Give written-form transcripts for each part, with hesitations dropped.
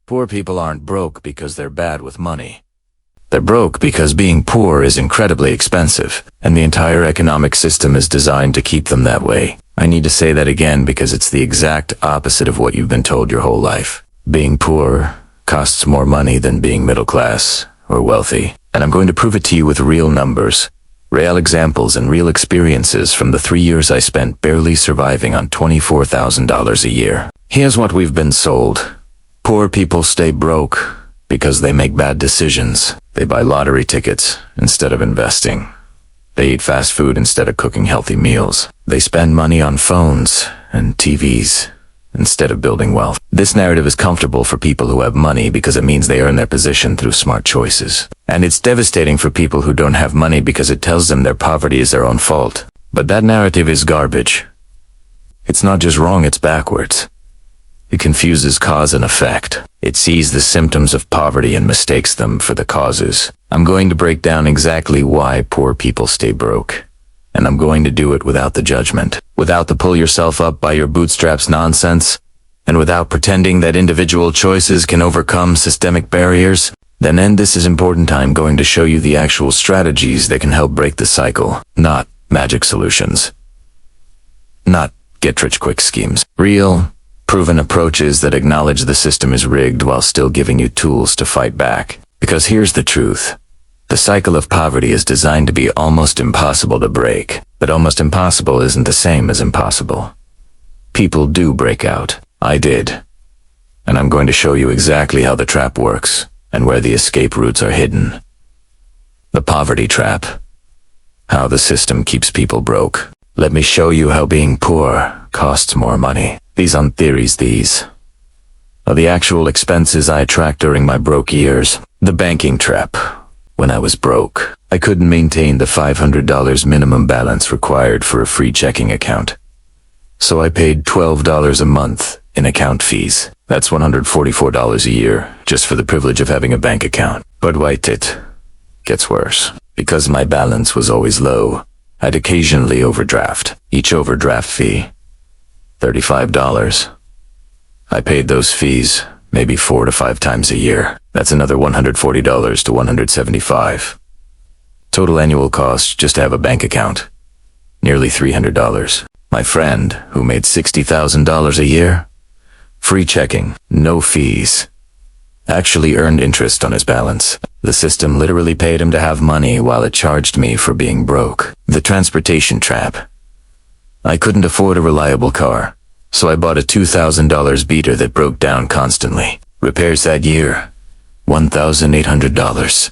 Poor people aren't broke because they're bad with money. They're broke because being poor is incredibly expensive, and the entire economic system is designed to keep them that way. I need to say that again because it's the exact opposite of what you've been told your whole life. Being poor costs more money than being middle class or wealthy, and I'm going to prove it to you with real numbers, real examples, and real experiences from the 3 years I spent barely surviving on $24,000 a year. Here's what we've been sold. Poor people stay broke because they make bad decisions. They buy lottery tickets instead of investing. They eat fast food instead of cooking healthy meals. They spend money on phones and TVs instead of building wealth. This narrative is comfortable for people who have money because it means they earn their position through smart choices. And it's devastating for people who don't have money because it tells them their poverty is their own fault. But that narrative is garbage. It's not just wrong, it's backwards. It confuses cause and effect. It sees the symptoms of poverty and mistakes them for the causes. I'm going to break down exactly why poor people stay broke. And I'm going to do it without the judgment, without the pull yourself up by your bootstraps nonsense, and without pretending that individual choices can overcome systemic barriers. Then this is important. I'm going to show you the actual strategies that can help break the cycle, not magic solutions. Not get-rich-quick schemes. Real, proven approaches that acknowledge the system is rigged while still giving you tools to fight back. Because here's the truth. The cycle of poverty is designed to be almost impossible to break, but almost impossible isn't the same as impossible. People do break out. I did. And I'm going to show you exactly how the trap works and where the escape routes are hidden. The poverty trap. How the system keeps people broke. Let me show you how being poor costs more money. These aren't theories, these are the actual expenses I tracked during my broke years. The banking trap. When I was broke, I couldn't maintain the $500 minimum balance required for a free checking account. So I paid $12 a month in account fees. That's $144 a year, just for the privilege of having a bank account. But wait, it gets worse. Because my balance was always low, I'd occasionally overdraft. Each overdraft fee, $35. I paid those fees maybe 4 to 5 times a year. That's another $140 to $175. Total annual cost just to have a bank account, nearly $300. My friend, who made $60,000 a year, free checking, no fees, actually earned interest on his balance. The system literally paid him to have money while it charged me for being broke. The transportation trap. I couldn't afford a reliable car, so I bought a $2,000 beater that broke down constantly. Repairs that year, $1,800.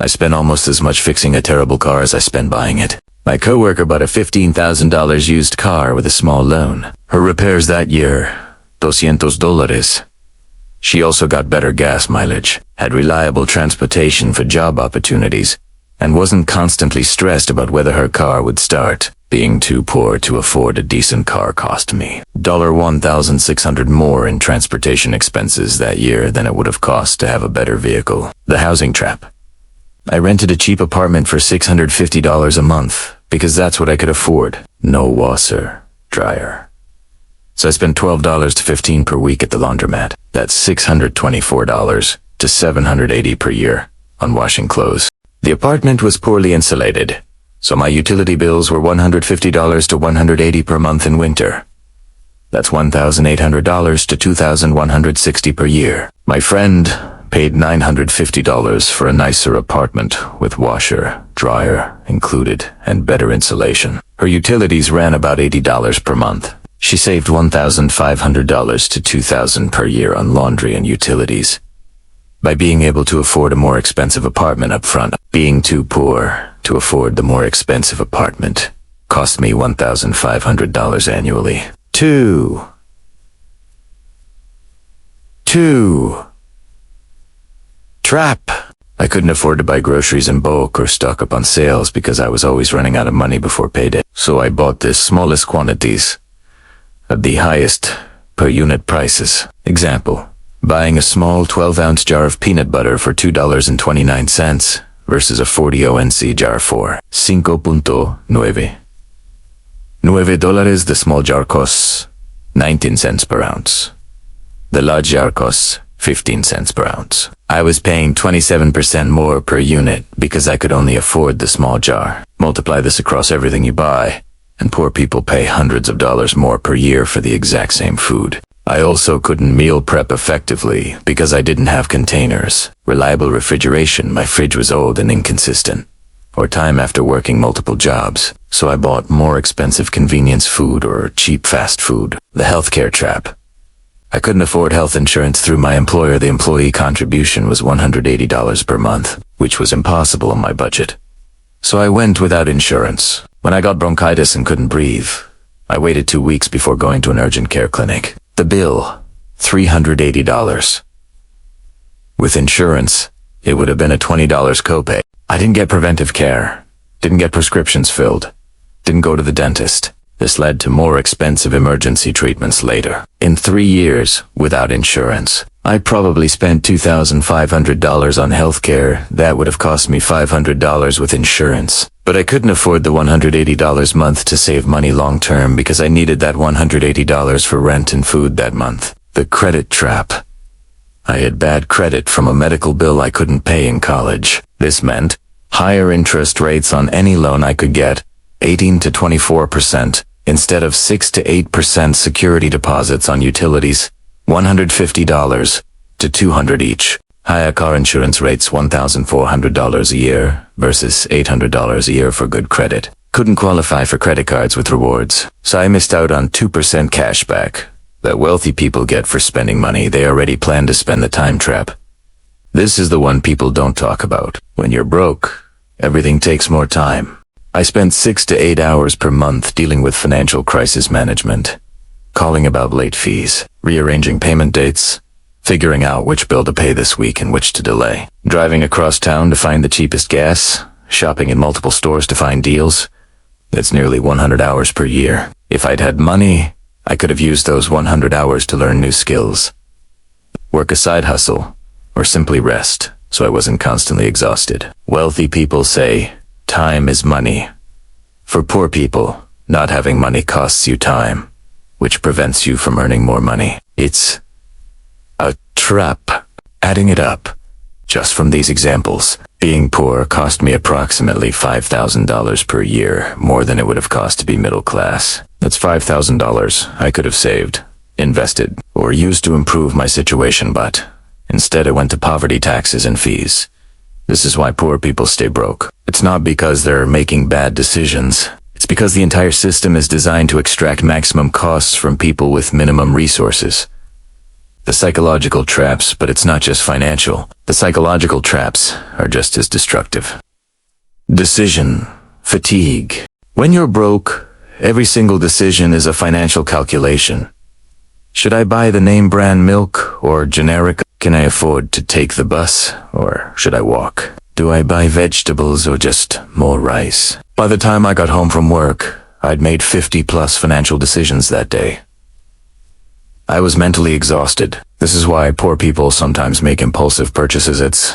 I spent almost as much fixing a terrible car as I spent buying it. My coworker bought a $15,000 used car with a small loan. Her repairs that year, $200. She also got better gas mileage, had reliable transportation for job opportunities, and wasn't constantly stressed about whether her car would start. Being too poor to afford a decent car cost me $1,600 more in transportation expenses that year than it would have cost to have a better vehicle. The housing trap. I rented a cheap apartment for $650 a month because that's what I could afford. No washer, dryer. So I spent $12 to $15 per week at the laundromat. That's $624 to $780 per year on washing clothes. The apartment was poorly insulated, so my utility bills were $150 to $180 per month in winter. That's $1,800 to $2,160 per year. My friend paid $950 for a nicer apartment with washer, dryer included, and better insulation. Her utilities ran about $80 per month. She saved $1,500 to $2,000 per year on laundry and utilities by being able to afford a more expensive apartment up front. Being too poor to afford the more expensive apartment cost me $1,500 annually. Two. Trap. I couldn't afford to buy groceries in bulk or stock up on sales because I was always running out of money before payday. So I bought the smallest quantities at the highest per unit prices. Example, buying a small 12-ounce jar of peanut butter for $2.29 versus a 40 ONC jar for $5.9. $9. The small jar costs 19 cents per ounce. The large jar costs 15 cents per ounce. I was paying 27% more per unit because I could only afford the small jar. Multiply this across everything you buy, and poor people pay hundreds of dollars more per year for the exact same food. I also couldn't meal prep effectively because I didn't have containers, reliable refrigeration, my fridge was old and inconsistent, or time after working multiple jobs, so I bought more expensive convenience food or cheap fast food. The healthcare trap. I couldn't afford health insurance through my employer. The employee contribution was $180 per month, which was impossible on my budget. So I went without insurance. When I got bronchitis and couldn't breathe, I waited 2 weeks before going to an urgent care clinic. The bill, $380. With insurance, it would have been a $20 copay. I didn't get preventive care, didn't get prescriptions filled, didn't go to the dentist. This led to more expensive emergency treatments later. In 3 years, without insurance, I probably spent $2,500 on healthcare. That would have cost me $500 with insurance. But I couldn't afford the $180 a month to save money long term because I needed that $180 for rent and food that month. The credit trap. I had bad credit from a medical bill I couldn't pay in college. This meant higher interest rates on any loan I could get, 18 to 24%, instead of 6 to 8% security deposits on utilities, $150 to $200 each. Higher car insurance rates, $1,400 a year versus $800 a year for good credit. Couldn't qualify for credit cards with rewards, so I missed out on 2% cash back that wealthy people get for spending money they already plan to spend. The time trap. This is the one people don't talk about. When you're broke, everything takes more time. I spent 6 to 8 hours per month dealing with financial crisis management, calling about late fees, rearranging payment dates, figuring out which bill to pay this week and which to delay, driving across town to find the cheapest gas, shopping in multiple stores to find deals. That's nearly 100 hours per year. If I'd had money, I could have used those 100 hours to learn new skills, work a side hustle, or simply rest, so I wasn't constantly exhausted. Wealthy people say, time is money. For poor people, not having money costs you time, which prevents you from earning more money. It's a trap. Adding it up, just from these examples, being poor cost me approximately $5,000 per year, more than it would have cost to be middle class. That's $5,000 I could have saved, invested, or used to improve my situation, but instead it went to poverty taxes and fees. This is why poor people stay broke. It's not because they're making bad decisions. It's because the entire system is designed to extract maximum costs from people with minimum resources. The psychological traps, but it's not just financial. The psychological traps are just as destructive. Decision fatigue. When you're broke, every single decision is a financial calculation. Should I buy the name brand milk or generic? Can I afford to take the bus or should I walk? Do I buy vegetables or just more rice? By the time I got home from work, I'd made 50 plus financial decisions that day. I was mentally exhausted. This is why poor people sometimes make impulsive purchases. It's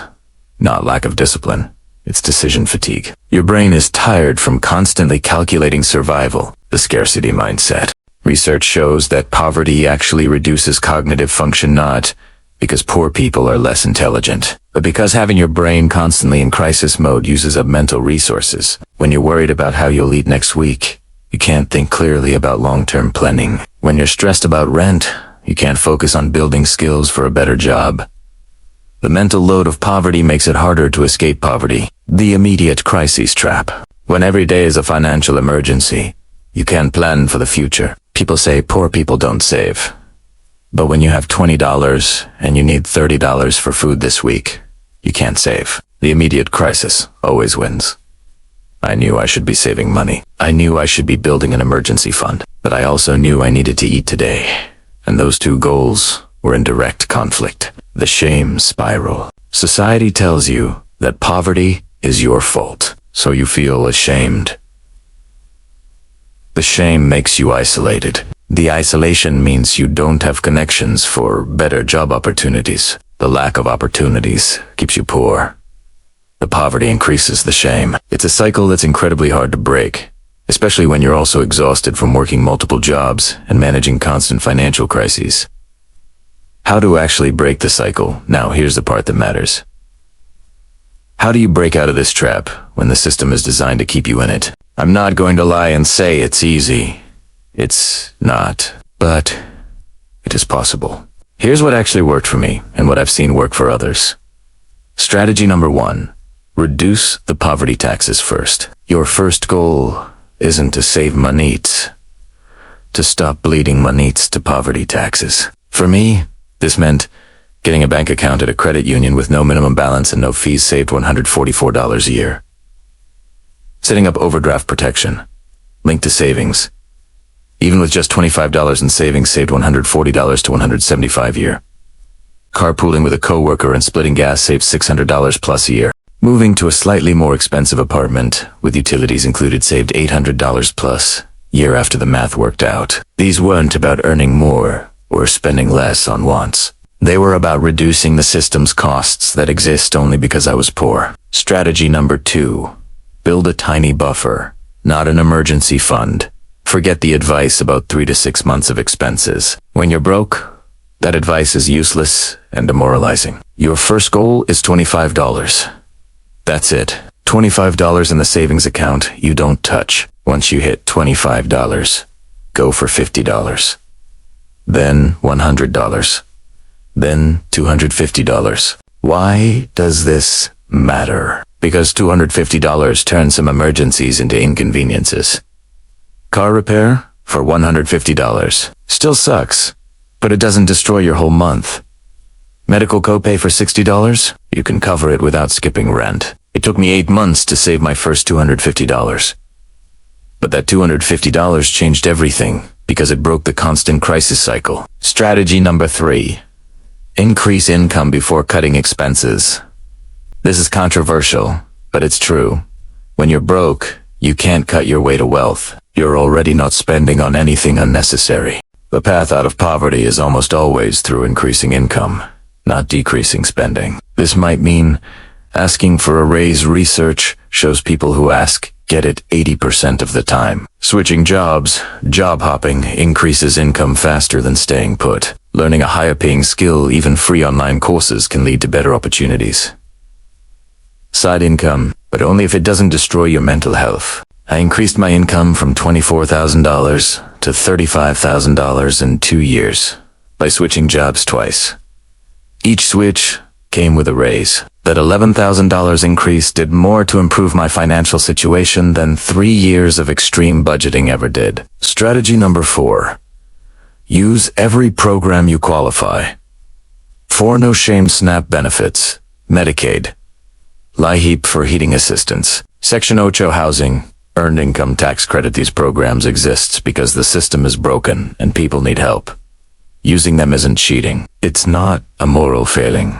not lack of discipline. It's decision fatigue. Your brain is tired from constantly calculating survival, the scarcity mindset. Research shows that poverty actually reduces cognitive function, not because poor people are less intelligent, but because having your brain constantly in crisis mode uses up mental resources. When you're worried about how you'll eat next week, you can't think clearly about long-term planning. When you're stressed about rent, you can't focus on building skills for a better job. The mental load of poverty makes it harder to escape poverty. The immediate crises trap. When every day is a financial emergency, you can't plan for the future. People say poor people don't save. But when you have $20 and you need $30 for food this week, you can't save. The immediate crisis always wins. I knew I should be saving money. I knew I should be building an emergency fund. But I also knew I needed to eat today. And those two goals were in direct conflict. The shame spiral. Society tells you that poverty is your fault, so you feel ashamed. The shame makes you isolated. The isolation means you don't have connections for better job opportunities. The lack of opportunities keeps you poor. The poverty increases the shame. It's a cycle that's incredibly hard to break, especially when you're also exhausted from working multiple jobs and managing constant financial crises. How to actually break the cycle. Now, here's the part that matters. How do you break out of this trap when the system is designed to keep you in it? I'm not going to lie and say it's easy. It's not, but it is possible. Here's what actually worked for me and what I've seen work for others. Strategy number 1. Reduce the poverty taxes first. Your first goal isn't to save money, it's to stop bleeding money to poverty taxes. For me, this meant getting a bank account at a credit union with no minimum balance and no fees saved $144 a year. Setting up overdraft protection, linked to savings. Even with just $25 in savings saved $140 to $175 a year. Carpooling with a coworker and splitting gas saved $600 plus a year. Moving to a slightly more expensive apartment with utilities included saved $800 plus year after the math worked out. These weren't about earning more or spending less on wants. They were about reducing the system's costs that exist only because I was poor. Strategy number 2. Build a tiny buffer, not an emergency fund. Forget the advice about 3 to 6 months of expenses. When you're broke, that advice is useless and demoralizing. Your first goal is $25. That's it. $25 in the savings account you don't touch. Once you hit $25, go for $50. Then $100. Then $250. Why does this matter? Because $250 turns some emergencies into inconveniences. Car repair for $150. Still sucks, but it doesn't destroy your whole month. Medical copay for $60? You can cover it without skipping rent. It took me 8 months to save my first $250. But that $250 changed everything because it broke the constant crisis cycle. Strategy number 3. Increase income before cutting expenses. This is controversial, but it's true. When you're broke, you can't cut your way to wealth. You're already not spending on anything unnecessary. The path out of poverty is almost always through increasing income, not decreasing spending. This might mean asking for a raise. Research shows people who ask get it 80% of the time. Switching jobs, job hopping, increases income faster than staying put. Learning a higher paying skill, even free online courses, can lead to better opportunities. Side income, but only if it doesn't destroy your mental health. I increased my income from $24,000 to $35,000 in 2 years by switching jobs twice. Each switch came with a raise. That $11,000 increase did more to improve my financial situation than 3 years of extreme budgeting ever did. Strategy number 4. Use every program you qualify for. No shame SNAP benefits, Medicaid, LIHEAP for heating assistance, Section 8 housing, earned income tax credit. These programs exist because the system is broken and people need help. Using them isn't cheating. It's not a moral failing.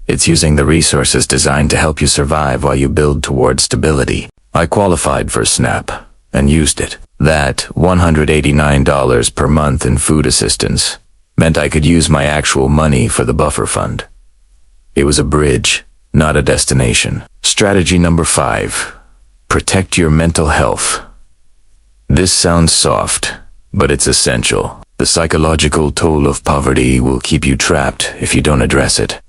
It's using the resources designed to help you survive while you build towards stability. I qualified for SNAP and used it. That $189 per month in food assistance meant I could use my actual money for the buffer fund. It was a bridge, not a destination. Strategy number 5. Protect your mental health. This sounds soft, but it's essential. The psychological toll of poverty will keep you trapped if you don't address it.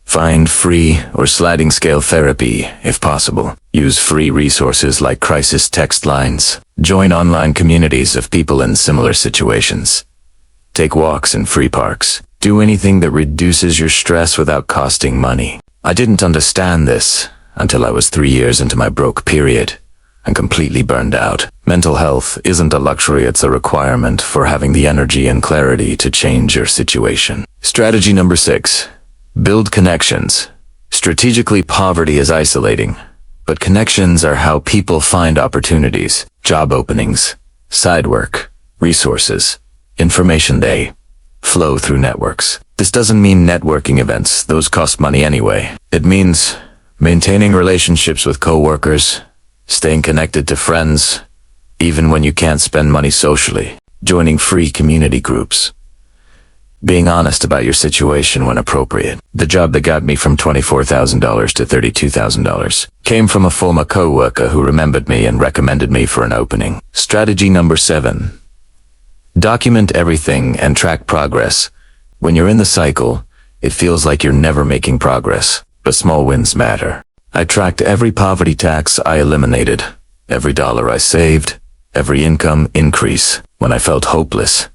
Find free or sliding scale therapy if possible. Use free resources like crisis text lines. Join online communities of people in similar situations. Take walks in free parks. Do anything that reduces your stress without costing money. I didn't understand this until I was 3 years into my broke period and completely burned out. Mental health isn't a luxury, it's a requirement for having the energy and clarity to change your situation. Strategy number 6. Build connections. Strategically, poverty is isolating, but connections are how people find opportunities, job openings, side work, resources, information. They flow through networks. This doesn't mean networking events, those cost money anyway. It means maintaining relationships with coworkers, staying connected to friends, even when you can't spend money socially, joining free community groups, being honest about your situation when appropriate. The job that got me from $24,000 to $32,000 came from a former coworker who remembered me and recommended me for an opening. Strategy number 7. Document everything and track progress. When you're in the cycle, it feels like you're never making progress, but small wins matter. I tracked every poverty tax I eliminated, every dollar I saved, every income increase. When I felt hopeless,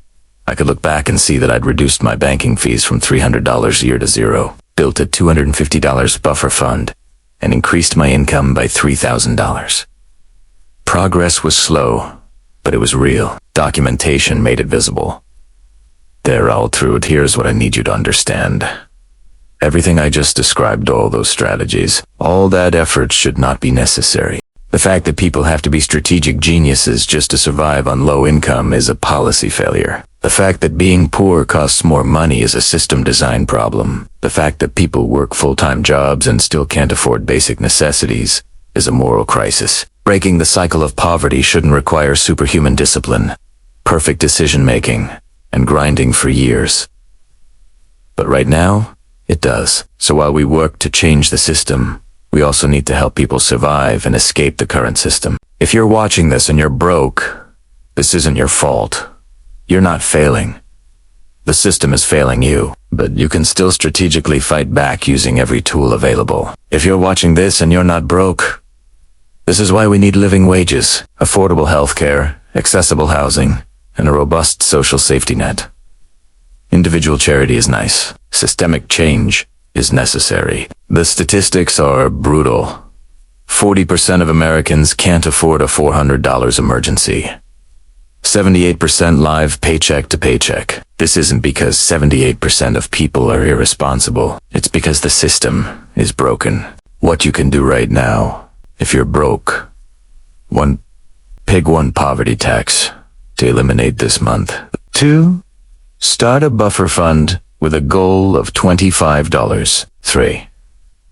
I could look back and see that I'd reduced my banking fees from $300 a year to zero, built a $250 buffer fund, and increased my income by $3,000. Progress was slow, but it was real. Documentation made it visible. There, all through it. Here's what I need you to understand. Everything I just described, all those strategies, all that effort should not be necessary. The fact that people have to be strategic geniuses just to survive on low income is a policy failure. The fact that being poor costs more money is a system design problem. The fact that people work full-time jobs and still can't afford basic necessities is a moral crisis. Breaking the cycle of poverty shouldn't require superhuman discipline, perfect decision-making, and grinding for years. But right now, it does. So while we work to change the system, we also need to help people survive and escape the current system. If you're watching this and you're broke, this isn't your fault. You're not failing. The system is failing you, but you can still strategically fight back using every tool available. If you're watching this and you're not broke, this is why we need living wages, affordable healthcare, accessible housing, and a robust social safety net. Individual charity is nice. Systemic change is necessary. The statistics are brutal. 40% of Americans can't afford a $400 emergency. 78% live paycheck to paycheck. This isn't because 78% of people are irresponsible. It's because the system is broken. What you can do right now, if you're broke, one poverty tax to eliminate this month. 2, start a buffer fund with a goal of $25. 3,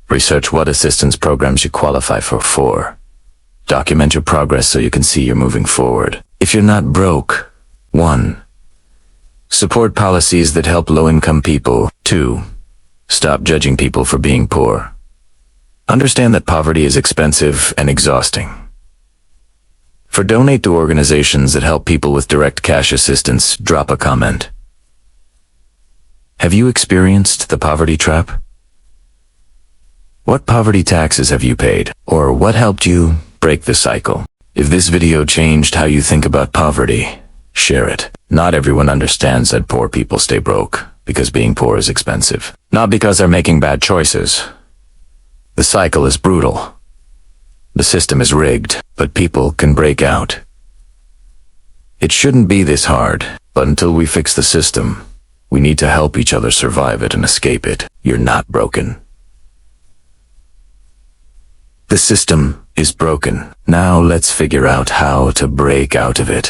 research what assistance programs you qualify for. 4, document your progress so you can see you're moving forward. If you're not broke, 1, support policies that help low-income people. 2, stop judging people for being poor. Understand that poverty is expensive and exhausting. 4, donate to organizations that help people with direct cash assistance. Drop a comment. Have you experienced the poverty trap? What poverty taxes have you paid? Or what helped you break the cycle? If this video changed how you think about poverty, share it. Not everyone understands that poor people stay broke because being poor is expensive. Not because they're making bad choices. The cycle is brutal. The system is rigged, but people can break out. It shouldn't be this hard, but until we fix the system, we need to help each other survive it and escape it. You're not broken. The system is broken. Now let's figure out how to break out of it.